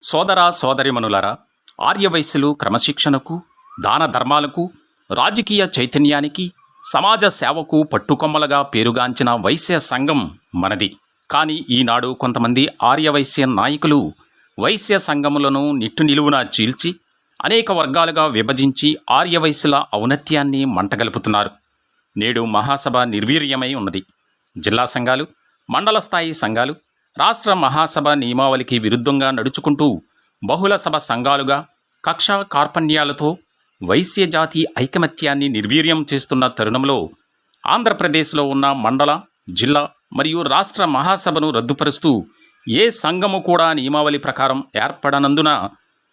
సోదర సోదరిమణులారా, ఆర్యవైశ్యులు క్రమశిక్షణకు, దాన ధర్మాలకు, రాజకీయ చైతన్యానికి, సమాజ సేవకు పట్టుకొమ్మలుగా పేరుగాంచిన వైశ్య సంఘం మనది. కానీ ఈనాడు కొంతమంది ఆర్యవైశ్య నాయకులు వైశ్య సంఘములను నిలువునా చీల్చి అనేక వర్గాలుగా విభజించి ఆర్యవైశ్యుల ఔన్నత్యాన్ని మంటగలుపుతున్నారు. నేడు మహాసభ నిర్వీర్యమై ఉన్నది. జిల్లా సంఘాలు, మండల స్థాయి సంఘాలు రాష్ట్ర మహాసభ నియమావళికి విరుద్ధంగా నడుచుకుంటూ బహుళ సభ సంఘాలుగా కక్ష కార్పణ్యాలతో వైశ్య జాతి ఐకమత్యాన్ని నిర్వీర్యం చేస్తున్న తరుణంలో ఆంధ్రప్రదేశ్లో ఉన్న మండల, జిల్లా మరియు రాష్ట్ర మహాసభను రద్దుపరుస్తూ ఏ సంఘము కూడా నియమావళి ప్రకారం ఏర్పడనందున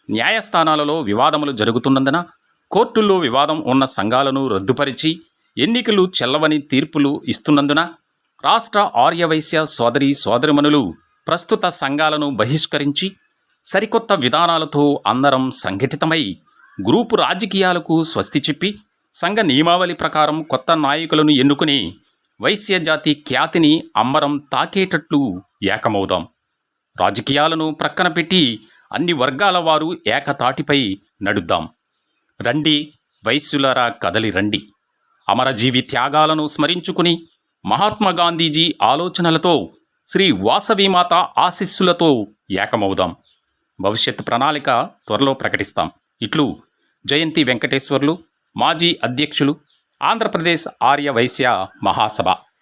న్యాయస్థానాలలో వివాదములు జరుగుతున్నందున కోర్టుల్లో వివాదం ఉన్న సంఘాలను రద్దుపరిచి ఎన్నికలు చెల్లవని తీర్పులు ఇస్తున్నందున రాష్ట్ర ఆర్యవైశ్య సోదరిమణులు ప్రస్తుత సంఘాలను బహిష్కరించి సరికొత్త విధానాలతో అందరం సంఘటితమై గ్రూపు రాజకీయాలకు స్వస్తి చెప్పి సంఘ నియమావళి ప్రకారం కొత్త నాయకులను ఎన్నుకుని వైశ్య జాతి ఖ్యాతిని అంబరం తాకేటట్లు ఏకమవుదాం. రాజకీయాలను ప్రక్కన పెట్టి అన్ని వర్గాల వారు ఏకతాటిపై నడుద్దాం. రండి వైశ్యులరా, కదలి రండి. అమరజీవి త్యాగాలను స్మరించుకుని మహాత్మాగాంధీజీ ఆలోచనలతో, శ్రీ వాసవిమాత ఆశీస్సులతో ఏకమవుదాం. భవిష్యత్ ప్రణాళిక త్వరలో ప్రకటిస్తాం. ఇట్లు జయంతి వెంకటేశ్వర్లు, మాజీ అధ్యక్షులు, ఆంధ్రప్రదేశ్ ఆర్యవైశ్య మహాసభ.